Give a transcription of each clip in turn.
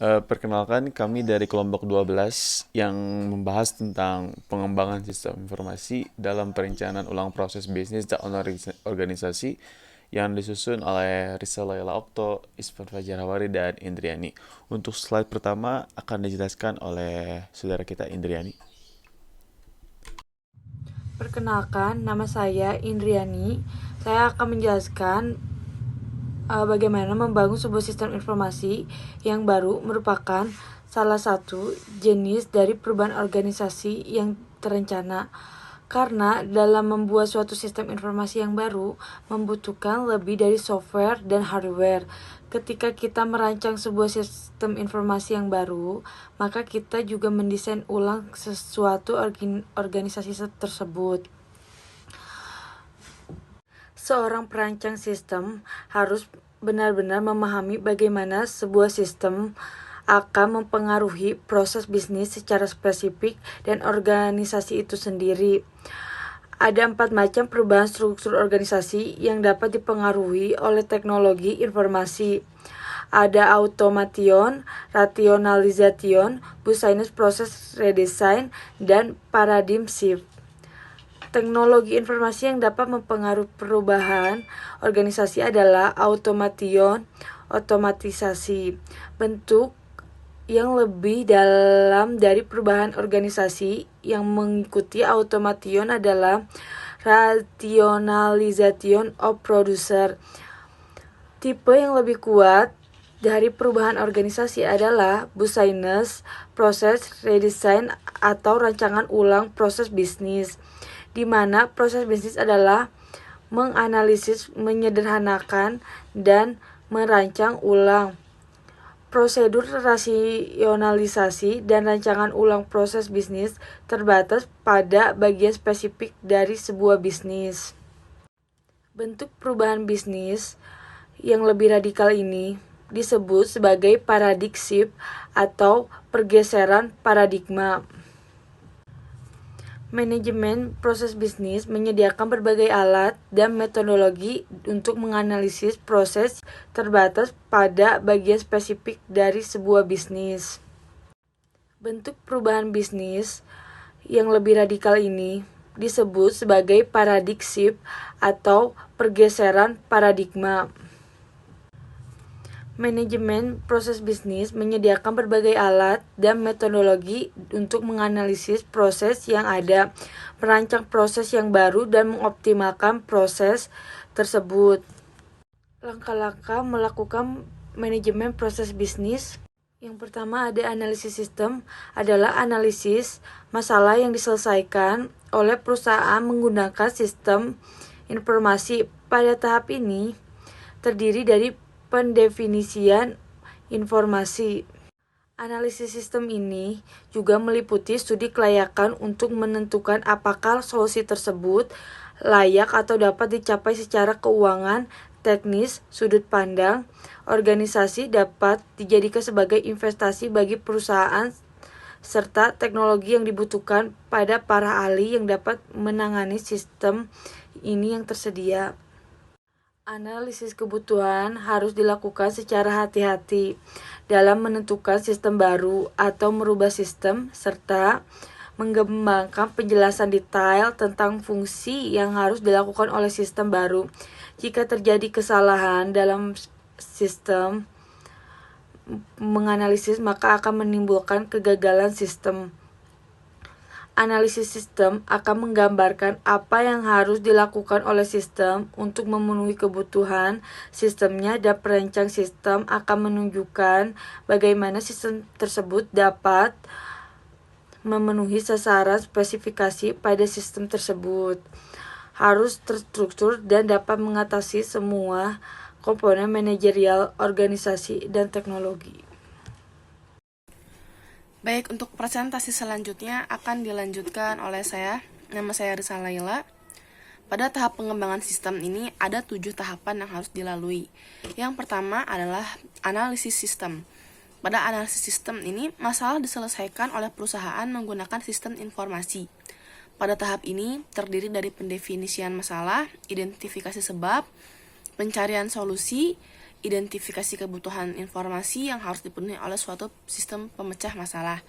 Perkenalkan, kami dari kelompok 12 yang membahas tentang pengembangan sistem informasi dalam perencanaan ulang proses bisnis dan organisasi yang disusun oleh Risa Laila Okto, Isfan Fajar Hawari, dan Indriani. Untuk slide pertama akan dijelaskan oleh saudara kita Indriani. Perkenalkan, nama saya Indriani. Saya akan menjelaskan bagaimana membangun sebuah sistem informasi yang baru merupakan salah satu jenis dari perubahan organisasi yang terencana. Karena dalam membuat suatu sistem informasi yang baru membutuhkan lebih dari software dan hardware. Ketika kita merancang sebuah sistem informasi yang baru, maka kita juga mendesain ulang sesuatu organisasi tersebut. Seorang perancang sistem harus benar-benar memahami bagaimana sebuah sistem akan mempengaruhi proses bisnis secara spesifik dan organisasi itu sendiri. Ada 4 macam perubahan struktur organisasi yang dapat dipengaruhi oleh teknologi informasi. Ada automation, rationalization, business process redesign, dan paradigm shift. Teknologi informasi yang dapat mempengaruhi perubahan organisasi adalah automation, otomatisasi. Bentuk yang lebih dalam dari perubahan organisasi yang mengikuti automation adalah rationalization of producer. Tipe yang lebih kuat dari perubahan organisasi adalah business process redesign atau rancangan ulang proses bisnis, di mana proses bisnis adalah menganalisis, menyederhanakan, dan merancang ulang. Prosedur rasionalisasi dan rancangan ulang proses bisnis terbatas pada bagian spesifik dari sebuah bisnis. Bentuk perubahan bisnis yang lebih radikal ini disebut sebagai paradigm shift atau pergeseran paradigma. Manajemen proses bisnis menyediakan berbagai alat dan metodologi untuk menganalisis proses terbatas pada bagian spesifik dari sebuah bisnis. Bentuk perubahan bisnis yang lebih radikal ini disebut sebagai paradigm shift atau pergeseran paradigma. Manajemen proses bisnis menyediakan berbagai alat dan metodologi untuk menganalisis proses yang ada, merancang proses yang baru, dan mengoptimalkan proses tersebut. Langkah-langkah melakukan manajemen proses bisnis. Yang pertama ada analisis sistem, adalah analisis masalah yang diselesaikan oleh perusahaan menggunakan sistem informasi. Pada tahap ini terdiri dari pendefinisian informasi. Analisis sistem ini juga meliputi studi kelayakan untuk menentukan apakah solusi tersebut layak atau dapat dicapai secara keuangan, teknis, sudut pandang, organisasi dapat dijadikan sebagai investasi bagi perusahaan, serta teknologi yang dibutuhkan pada para ahli yang dapat menangani sistem ini yang tersedia. Analisis kebutuhan harus dilakukan secara hati-hati dalam menentukan sistem baru atau merubah sistem, serta mengembangkan penjelasan detail tentang fungsi yang harus dilakukan oleh sistem baru. Jika terjadi kesalahan dalam sistem menganalisis, maka akan menimbulkan kegagalan sistem. Analisis sistem akan menggambarkan apa yang harus dilakukan oleh sistem untuk memenuhi kebutuhan sistemnya, dan perancang sistem akan menunjukkan bagaimana sistem tersebut dapat memenuhi sasaran spesifikasi pada sistem tersebut. Harus terstruktur dan dapat mengatasi semua komponen manajerial, organisasi, dan teknologi. Baik, untuk presentasi selanjutnya akan dilanjutkan oleh saya. Nama saya Risa Laila. Pada tahap pengembangan sistem ini ada 7 tahapan yang harus dilalui. Yang pertama adalah analisis sistem. Pada analisis sistem ini, masalah diselesaikan oleh perusahaan menggunakan sistem informasi. Pada tahap ini terdiri dari pendefinisian masalah, identifikasi sebab, pencarian solusi, identifikasi kebutuhan informasi yang harus dipenuhi oleh suatu sistem pemecah masalah.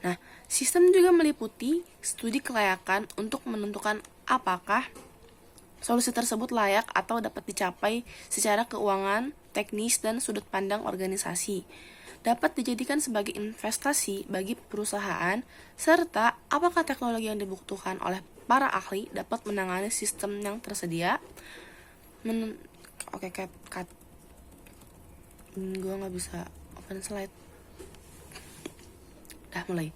Nah, sistem juga meliputi studi kelayakan untuk menentukan apakah solusi tersebut layak atau dapat dicapai secara keuangan, teknis, dan sudut pandang organisasi. Dapat dijadikan sebagai investasi bagi perusahaan, serta apakah teknologi yang dibutuhkan oleh para ahli dapat menangani sistem yang tersedia. Oke, cut. Gue nggak bisa open slide. Mulai.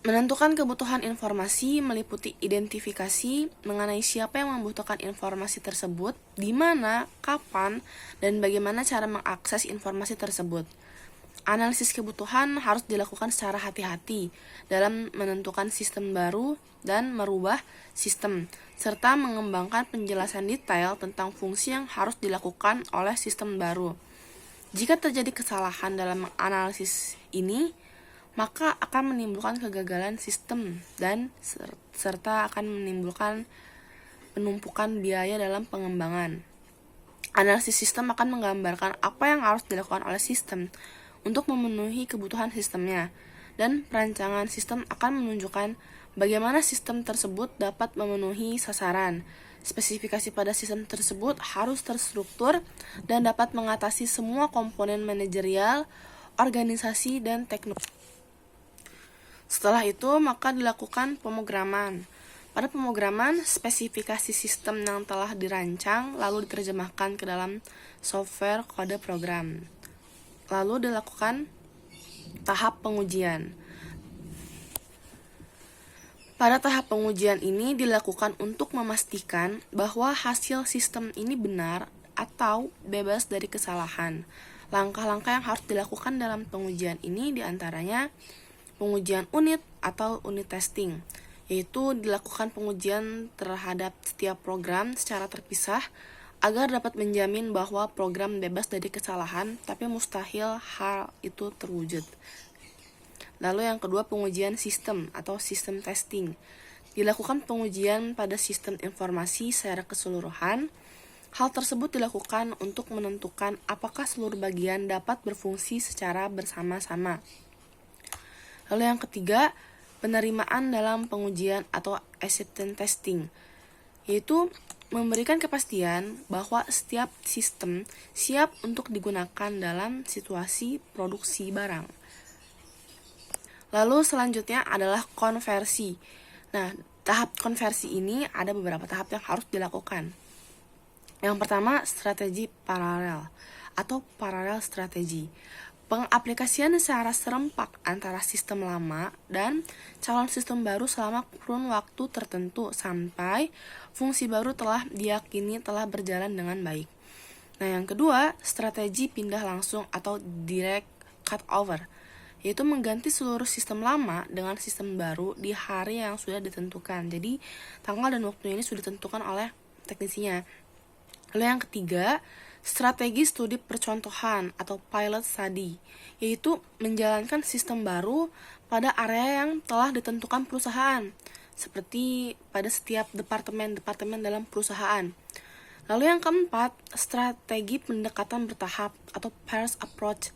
Menentukan kebutuhan informasi meliputi identifikasi mengenai siapa yang membutuhkan informasi tersebut, di mana, kapan, dan bagaimana cara mengakses informasi tersebut. Analisis kebutuhan harus dilakukan secara hati-hati dalam menentukan sistem baru dan merubah sistem, serta mengembangkan penjelasan detail tentang fungsi yang harus dilakukan oleh sistem baru. Jika terjadi kesalahan dalam menganalisis ini, maka akan menimbulkan kegagalan sistem dan serta akan menimbulkan penumpukan biaya dalam pengembangan. Analisis sistem akan menggambarkan apa yang harus dilakukan oleh sistem untuk memenuhi kebutuhan sistemnya, dan perancangan sistem akan menunjukkan bagaimana sistem tersebut dapat memenuhi sasaran. Spesifikasi pada sistem tersebut harus terstruktur dan dapat mengatasi semua komponen manajerial, organisasi, dan teknologi. Setelah itu, maka dilakukan pemrograman. Pada pemrograman, spesifikasi sistem yang telah dirancang lalu diterjemahkan ke dalam software kode program. Lalu dilakukan tahap pengujian. Pada tahap pengujian ini dilakukan untuk memastikan bahwa hasil sistem ini benar atau bebas dari kesalahan. Langkah-langkah yang harus dilakukan dalam pengujian ini diantaranya pengujian unit atau unit testing, yaitu dilakukan pengujian terhadap setiap program secara terpisah agar dapat menjamin bahwa program bebas dari kesalahan, tapi mustahil hal itu terwujud. Lalu yang kedua, pengujian sistem atau sistem testing. Dilakukan pengujian pada sistem informasi secara keseluruhan. Hal tersebut dilakukan untuk menentukan apakah seluruh bagian dapat berfungsi secara bersama-sama. Lalu yang ketiga, penerimaan dalam pengujian atau acceptance testing, yaitu memberikan kepastian bahwa setiap sistem siap untuk digunakan dalam situasi produksi barang. Lalu selanjutnya adalah konversi. Nah, tahap konversi ini ada beberapa tahap yang harus dilakukan. Yang pertama, strategi paralel atau paralel strategi. Pengaplikasian secara serempak antara sistem lama dan calon sistem baru selama kurun waktu tertentu sampai fungsi baru telah diyakini telah berjalan dengan baik. Nah, yang kedua, strategi pindah langsung atau direct cutover, yaitu mengganti seluruh sistem lama dengan sistem baru di hari yang sudah ditentukan. Jadi, tanggal dan waktu ini sudah ditentukan oleh teknisinya. Lalu yang ketiga, strategi studi percontohan atau pilot study, yaitu menjalankan sistem baru pada area yang telah ditentukan perusahaan, seperti pada setiap departemen-departemen dalam perusahaan. Lalu yang keempat, strategi pendekatan bertahap atau phased approach,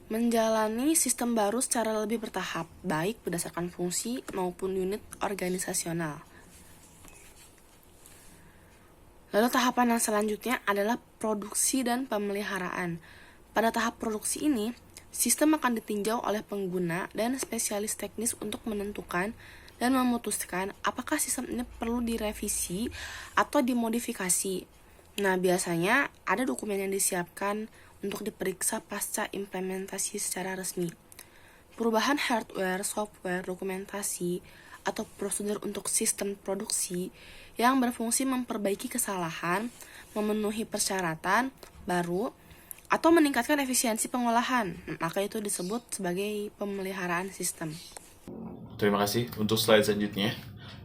menjalani sistem baru secara lebih bertahap, baik berdasarkan fungsi maupun unit organisasional. Lalu tahapan yang selanjutnya adalah produksi dan pemeliharaan. Pada tahap produksi ini, sistem akan ditinjau oleh pengguna dan spesialis teknis untuk menentukan dan memutuskan apakah sistem ini perlu direvisi atau dimodifikasi. Nah, biasanya ada dokumen yang disiapkan untuk diperiksa pasca implementasi secara resmi. Perubahan hardware, software, dokumentasi, atau prosedur untuk sistem produksi yang berfungsi memperbaiki kesalahan, memenuhi persyaratan baru, atau meningkatkan efisiensi pengolahan, maka itu disebut sebagai pemeliharaan sistem. Terima kasih untuk slide selanjutnya.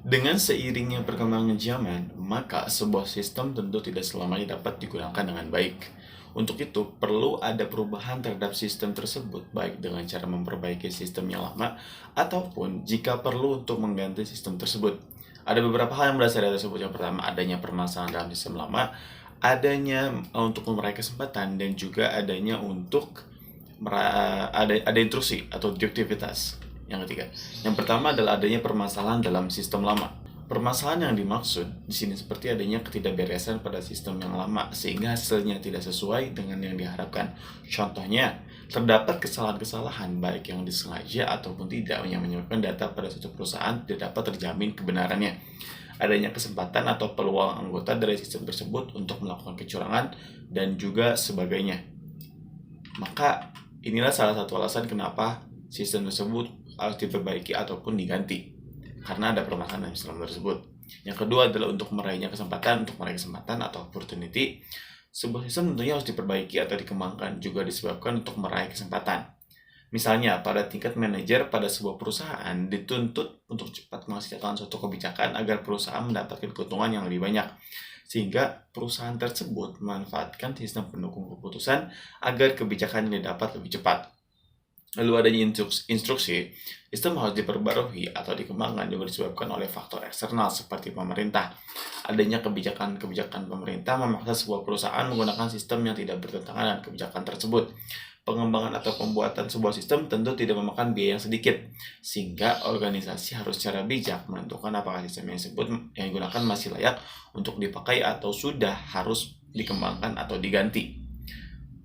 Dengan seiringnya perkembangan zaman, maka sebuah sistem tentu tidak selamanya dapat digunakan dengan baik. Untuk itu, perlu ada perubahan terhadap sistem tersebut, baik dengan cara memperbaiki sistem yang lama, ataupun jika perlu untuk mengganti sistem tersebut. Ada beberapa hal yang berdasar dari tersebut. Yang pertama, adanya permasalahan dalam sistem lama, adanya untuk meraih kesempatan dan juga adanya untuk ada intrusi atau disruptivitas. Yang ketiga, yang pertama adalah adanya permasalahan dalam sistem lama. Permasalahan yang dimaksud di sini seperti adanya ketidakberesan pada sistem yang lama sehingga hasilnya tidak sesuai dengan yang diharapkan. Contohnya, terdapat kesalahan-kesalahan baik yang disengaja ataupun tidak yang menyebabkan data pada suatu perusahaan tidak dapat terjamin kebenarannya. Adanya kesempatan atau peluang anggota dari sistem tersebut untuk melakukan kecurangan dan juga sebagainya. Maka inilah salah satu alasan kenapa sistem tersebut harus diperbaiki ataupun diganti, karena ada permasalahan dalam sistem tersebut. Yang kedua adalah untuk meraih kesempatan atau opportunity. Sebuah sistem tentunya harus diperbaiki atau dikembangkan juga disebabkan untuk meraih kesempatan. Misalnya, pada tingkat manajer pada sebuah perusahaan dituntut untuk cepat menghasilkan suatu kebijakan agar perusahaan mendapatkan keuntungan yang lebih banyak. Sehingga perusahaan tersebut memanfaatkan sistem pendukung keputusan agar kebijakan didapat lebih cepat. Lalu adanya instruksi, sistem harus diperbarui atau dikembangkan juga disebabkan oleh faktor eksternal seperti pemerintah. Adanya kebijakan-kebijakan pemerintah memaksa sebuah perusahaan menggunakan sistem yang tidak bertentangan dengan kebijakan tersebut. Pengembangan atau pembuatan sebuah sistem tentu tidak memakan biaya yang sedikit, sehingga organisasi harus secara bijak menentukan apakah sistem yang digunakan masih layak untuk dipakai atau sudah harus dikembangkan atau diganti.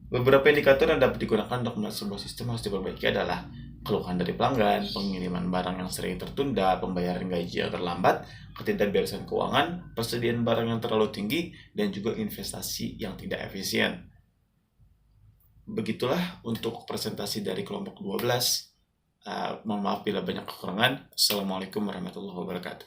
Beberapa indikator yang dapat digunakan untuk melihat sebuah sistem harus diperbaiki adalah keluhan dari pelanggan, pengiriman barang yang sering tertunda, pembayaran gaji yang terlambat, ketidakberesan keuangan, persediaan barang yang terlalu tinggi, dan juga investasi yang tidak efisien. Begitulah untuk presentasi dari kelompok 12. Mohon maaf bila banyak kekurangan. Assalamualaikum warahmatullahi wabarakatuh.